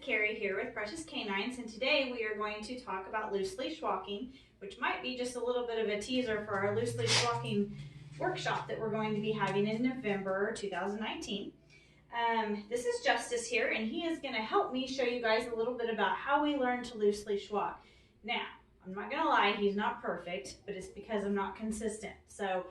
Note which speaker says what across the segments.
Speaker 1: Carrie here with Precious K9s, and today we are going to talk about loose leash walking, which might be just a little bit of a teaser for our loose leash walking workshop that we're going to be having in November 2019. This is Justice here, and he is going to help me show you guys a little bit about how we learn to loose leash walk. Now, I'm not going to lie, he's not perfect, but it's because I'm not consistent. So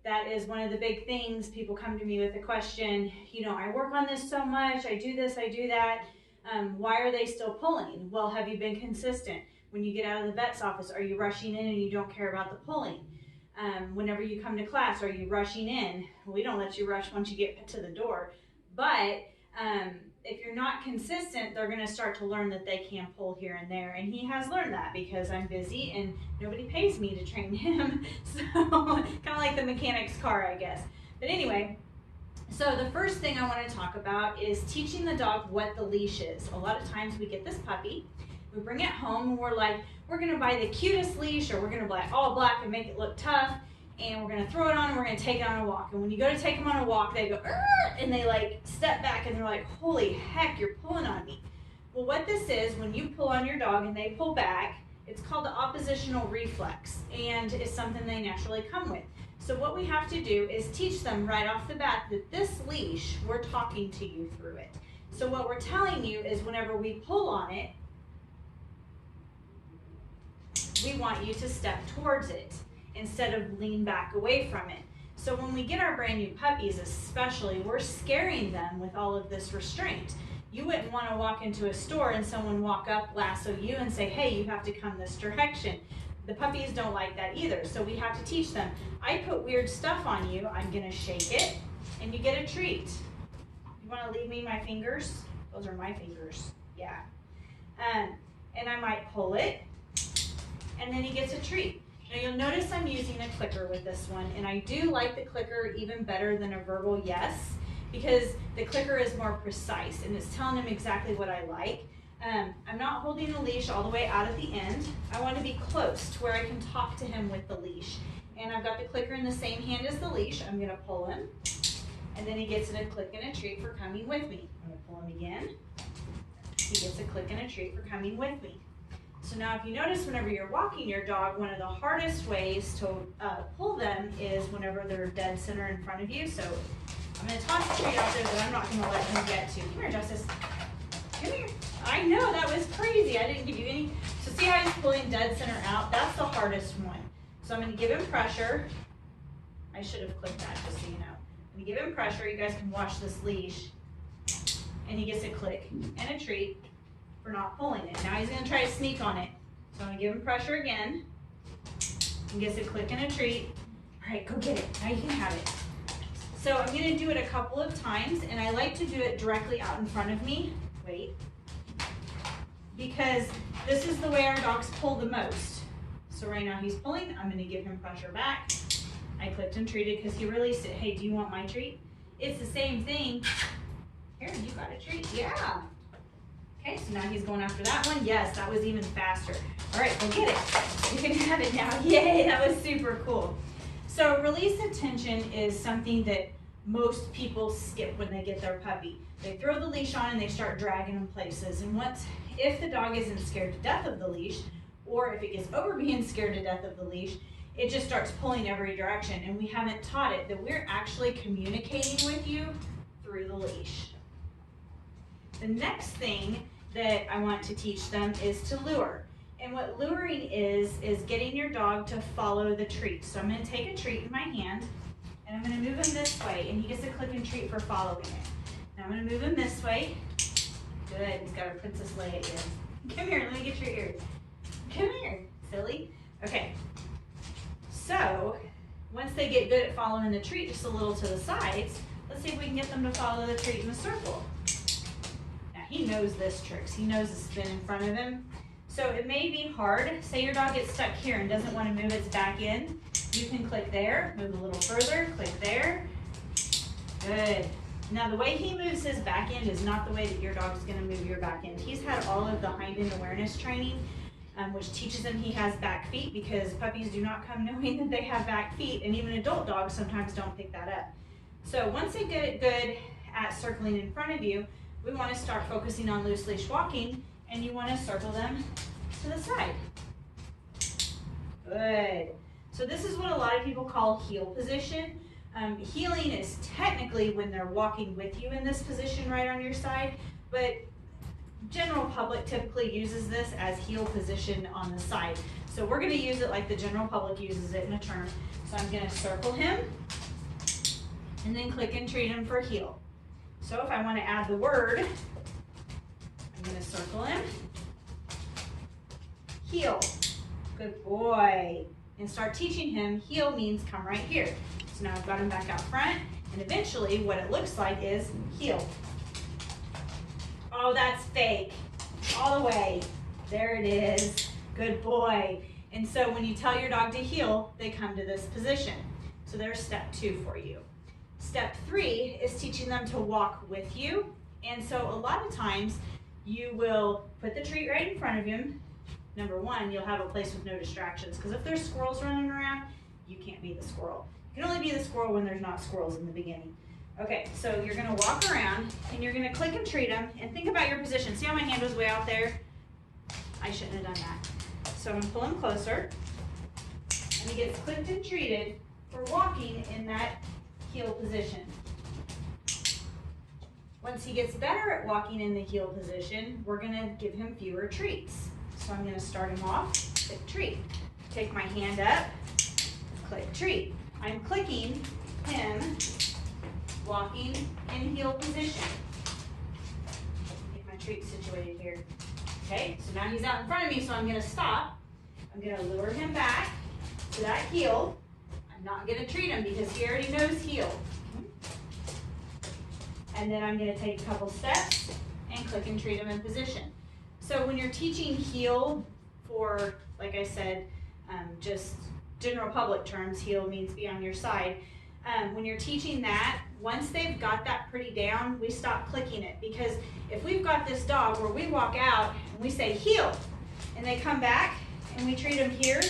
Speaker 1: that is one of the big things. People come to me with the question, I work on this so much, I do this, I do that. Why are they still pulling? Well, have you been consistent? When you get out of the vet's office, are you rushing in and you don't care about the pulling? Whenever you come to class, are you rushing in? We don't let you rush once you get to the door. But if you're not consistent, they're going to start to learn that they can pull here and there. And he has learned that because I'm busy and nobody pays me to train him. So kind of like the mechanic's car, I guess. But anyway, so the first thing I want to talk about is teaching the dog what the leash is. A lot of times we get this puppy, we bring it home and we're like, we're going to buy the cutest leash, or we're going to buy all black and make it look tough, and we're going to throw it on and we're going to take it on a walk. And when you go to take them on a walk, they go, and they like step back and they're like, holy heck, you're pulling on me. Well, what this is, when you pull on your dog and they pull back, it's called the oppositional reflex, and it's something they naturally come with. So what we have to do is teach them right off the bat that this leash, we're talking to you through it. So what we're telling you is whenever we pull on it, we want you to step towards it instead of lean back away from it. So when we get our brand new puppies especially, we're scaring them with all of this restraint. You wouldn't want to walk into a store and someone walk up, lasso you, and say, hey, you have to come this direction. The puppies don't like that either, so we have to teach them. I put weird stuff on you, I'm gonna shake it, and you get a treat. You wanna leave me my fingers? Those are my fingers, yeah. And I might pull it, and then he gets a treat. Now you'll notice I'm using a clicker with this one, and I do like the clicker even better than a verbal yes, because the clicker is more precise, and it's telling him exactly what I like. I'm not holding the leash all the way out at the end. I want to be close to where I can talk to him with the leash. And I've got the clicker in the same hand as the leash. I'm going to pull him, and then he gets a click and a treat for coming with me. I'm going to pull him again. He gets a click and a treat for coming with me. So now if you notice, whenever you're walking your dog, one of the hardest ways to pull them is whenever they're dead center in front of you. So I'm going to toss the treat out there that I'm not going to let him get to. Come here, Justice. Come here. I know, that was crazy. I didn't give you any. So see how he's pulling dead center out? That's the hardest one. So I'm going to give him pressure. I should have clicked that just so you know. I'm going to give him pressure. You guys can watch this leash. And he gets a click and a treat for not pulling it. Now he's going to try to sneak on it. So I'm going to give him pressure again. He gets a click and a treat. All right, go get it. Now you can have it. So I'm going to do it a couple of times, and I like to do it directly out in front of me. Wait. Because this is the way our dogs pull the most. So right now he's pulling, I'm going to give him pressure back. I clicked and treated because he released it. Hey, do you want my treat? It's the same thing. Here, you got a treat. Yeah. Okay, so now he's going after that one. Yes, that was even faster. All right, go get it. You can have it now. Yay, that was super cool. So release attention is something that most people skip when they get their puppy. They throw the leash on and they start dragging them places. And if the dog isn't scared to death of the leash, or if it gets over being scared to death of the leash, it just starts pulling every direction. And we haven't taught it that we're actually communicating with you through the leash. The next thing that I want to teach them is to lure. And what luring is getting your dog to follow the treat. So I'm going to take a treat in my hand, and I'm going to move him this way, and he gets a click and treat for following it. Now I'm going to move him this way. Good, he's got a Princess Leia ear. Come here, let me get your ears. Come here, silly. Okay, so once they get good at following the treat just a little to the sides, let's see if we can get them to follow the treat in a circle. Now he knows this trick. He knows the spin in front of him. So it may be hard. Say your dog gets stuck here and doesn't want to move its back end. You can click there, move a little further, click there. Good. Now the way he moves his back end is not the way that your dog's going to move your back end. He's had all of the hind end awareness training, which teaches him he has back feet, because puppies do not come knowing that they have back feet, and even adult dogs sometimes don't pick that up. So once they get it good at circling in front of you, we want to start focusing on loose leash walking, and you want to circle them to the side. Good. So this is what a lot of people call heel position. Heeling is technically when they're walking with you in this position right on your side, but general public typically uses this as heel position on the side. So we're going to use it like the general public uses it in a term. So I'm going to circle him and then click and treat him for heel. So if I want to add the word, I'm going to circle him, heel, good boy, and start teaching him heel means come right here. So now I've got him back out front, and eventually what it looks like is heel. Oh, that's fake, all the way. There it is, good boy. And so when you tell your dog to heel, they come to this position. So there's step 2 for you. Step 3 is teaching them to walk with you. And so a lot of times you will put the treat right in front of him. Number 1, you'll have a place with no distractions, because if there's squirrels running around, you can't be the squirrel. You can only be the squirrel when there's not squirrels in the beginning. Okay, so you're gonna walk around and you're gonna click and treat him, and think about your position. See how my hand was way out there? I shouldn't have done that. So I'm gonna pull him closer, and he gets clicked and treated for walking in that heel position. Once he gets better at walking in the heel position, we're gonna give him fewer treats. So I'm gonna start him off, click treat. Take my hand up, click treat. I'm clicking him walking in heel position. Get my treat situated here. Okay, so now he's out in front of me, so I'm gonna stop. I'm gonna lure him back to that heel. I'm not gonna treat him because he already knows heel. And then I'm gonna take a couple steps and click and treat him in position. So when you're teaching heel for, like I said, just general public terms, heel means be on your side. When you're teaching that, once they've got that pretty down, we stop clicking it, because if we've got this dog where we walk out and we say heel, and they come back and we treat them here,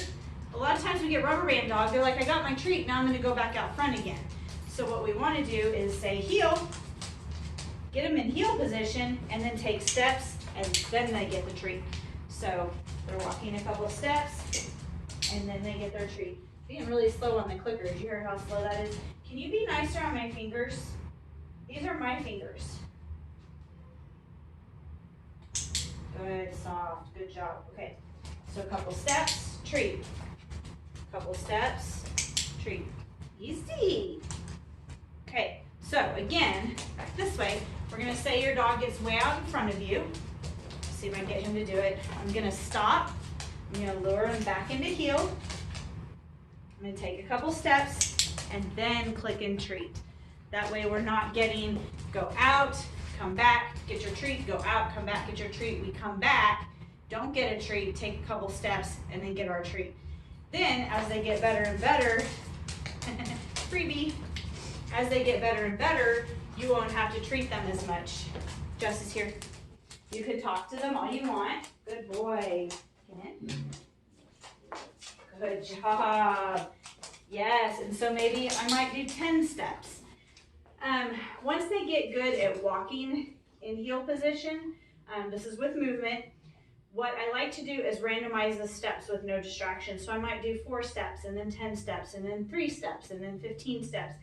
Speaker 1: a lot of times we get rubber band dog, they're like, I got my treat, now I'm gonna go back out front again. So what we wanna do is say heel, get them in heel position, and then take steps, and then they get the treat. So they're walking a couple of steps, and then they get their treat. Being really slow on the clickers. You heard how slow that is? Can you be nicer on my fingers? These are my fingers. Good, soft, good job. Okay, so a couple steps, treat. Couple steps, treat. Easy. Okay, so again, back this way, we're gonna say your dog gets way out in front of you. Let's see if I can get him to do it. I'm gonna stop. I'm gonna lure him back into heel. I'm gonna take a couple steps and then click and treat. That way we're not getting go out, come back, get your treat, go out, come back, get your treat. We come back, don't get a treat, take a couple steps, and then get our treat. Then as they get better and better, freebie, as they get better and better, you won't have to treat them as much. Jess is here. You can talk to them all you want. Good boy. Get in. Good job. Yes, and so maybe I might do 10 steps. Once they get good at walking in heel position, this is with movement, what I like to do is randomize the steps with no distraction. So I might do 4 steps, and then 10 steps, and then 3 steps, and then 15 steps.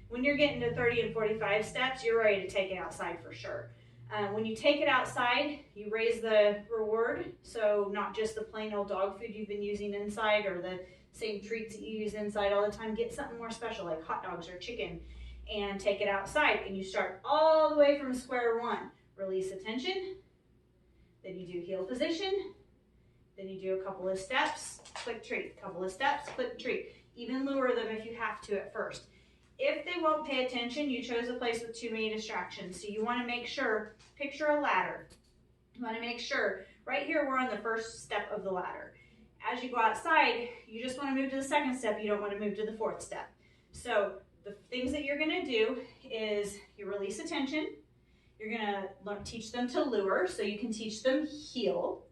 Speaker 1: When you're getting to 30 and 45 steps, you're ready to take it outside for sure. When you take it outside, you raise the reward. So not just the plain old dog food you've been using inside, or the same treats that you use inside all the time. Get something more special like hot dogs or chicken, and take it outside. And you start all the way from square one. Release attention. Then you do heel position. Then you do a couple of steps, click treat. Couple of steps, click treat. Even lure them if you have to at first. If they won't pay attention, you chose a place with too many distractions. So you want to make sure, picture a ladder. You want to make sure, right here we're on the first step of the ladder. As you go outside, you just want to move to the second step. You don't want to move to the fourth step. So the things that you're going to do is you release attention. You're going to teach them to lure, so you can teach them heel.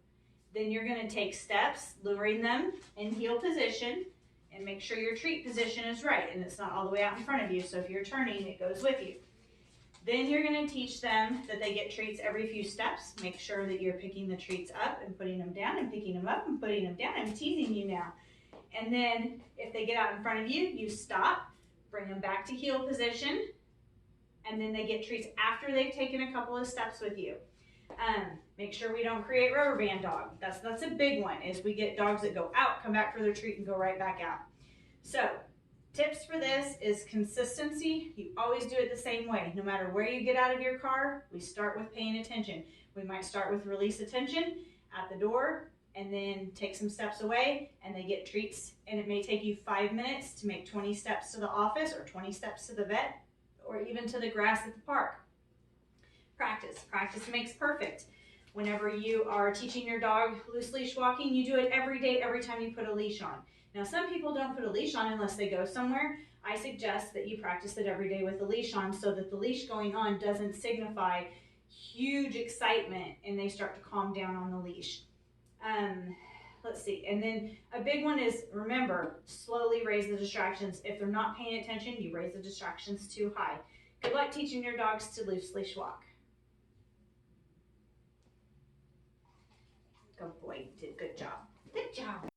Speaker 1: Then you're going to take steps, luring them in heel position. And make sure your treat position is right and it's not all the way out in front of you, so if you're turning, it goes with you. Then you're gonna teach them that they get treats every few steps. Make sure that you're picking the treats up and putting them down and picking them up and putting them down. I'm teasing you now. And then if they get out in front of you, you stop, bring them back to heel position, and then they get treats after they've taken a couple of steps with you. Make sure we don't create rubber band dog. That's a big one, is we get dogs that go out, come back for their treat, and go right back out. So tips for this is consistency. You always do it the same way. No matter where you get out of your car, we start with paying attention. We might start with release attention at the door, and then take some steps away, and they get treats. And it may take you 5 minutes to make 20 steps to the office, or 20 steps to the vet, or even to the grass at the park. Practice. Practice makes perfect. Whenever you are teaching your dog loose leash walking, you do it every day, every time you put a leash on. Now, some people don't put a leash on unless they go somewhere. I suggest that you practice it every day with a leash on, so that the leash going on doesn't signify huge excitement and they start to calm down on the leash. Let's see. And then a big one is, remember, slowly raise the distractions. If they're not paying attention, you raise the distractions too high. Good luck teaching your dogs to loose leash walk. Good boy, you did a good job. Good job.